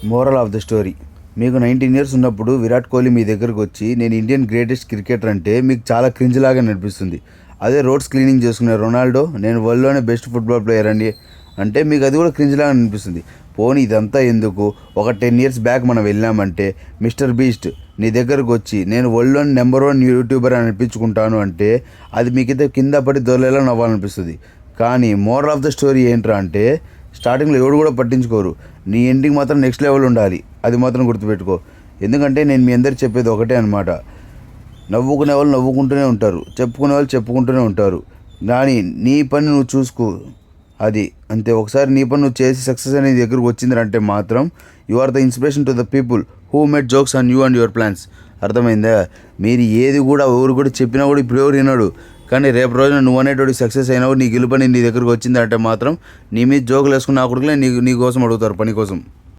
Moral of the story. మీకు 19 years ఉన్నప్పుడు విరాట్ కోహ్లీ మీ దగ్గరకు వచ్చి నేను ఇండియన్ గ్రేటెస్ట్ క్రికెటర్ అంటే మీకు చాలా క్రింజ్ లాగా అనిపిస్తుంది. అదే రోడ్స్ క్లీనింగ్ చేసుకునే రొనాల్డో నేను వరల్డ్లోనే బెస్ట్ ఫుట్బాల్ ప్లేయర్ అండి అంటే మీకు అది కూడా క్రింజ్ లాగా అనిపిస్తుంది. పోనీ ఇదంతా ఎందుకు, ఒక 10 ఇయర్స్ బ్యాక్ మనం వెళ్ళామంటే మిస్టర్ బీస్ట్ నీ దగ్గరకు వచ్చి నేను వరల్డ్లోని నెంబర్ 1 యూట్యూబర్ అని అనిపించుకుంటాను అంటే అది మీకైతే కింద పడి దొరలేలా నవ్వాలనిపిస్తుంది. కానీ మోరల్ ఆఫ్ ద స్టోరీ ఏంట్రా అంటే స్టార్టింగ్లో ఎవడు కూడా పట్టించుకోరు, నీ ఎండింగ్ మాత్రం నెక్స్ట్ లెవెల్ ఉండాలి, అది మాత్రం గుర్తుపెట్టుకో. ఎందుకంటే నేను మీ అందరికి చెప్పేది ఒకటే అనమాట, నవ్వుకునే వాళ్ళు నవ్వుకుంటూనే ఉంటారు, చెప్పుకునే వాళ్ళు చెప్పుకుంటూనే ఉంటారు, కానీ నీ పని నువ్వు చూసుకో, అది అంతే. ఒకసారి నీ పని నువ్వు చేసి సక్సెస్ అనేది దగ్గరకు వచ్చిందంటే మాత్రం you are the inspiration to the people who made jokes on you and your plans. అర్థమైందా? మీరు ఏది కూడా ఎవరు కూడా చెప్పినా కూడా ఇప్పుడు ఎవరు విన్నాడు, కానీ రేపు రోజున నువ్వు అనేటువంటి సక్సెస్ అయినావు, నీ గెలుపని నీ దగ్గరకు వచ్చిందంటే మాత్రం నీ మీద జోకులు వేసుకుని నా కొడుకులే నీ కోసం అడుగుతారు పని కోసం.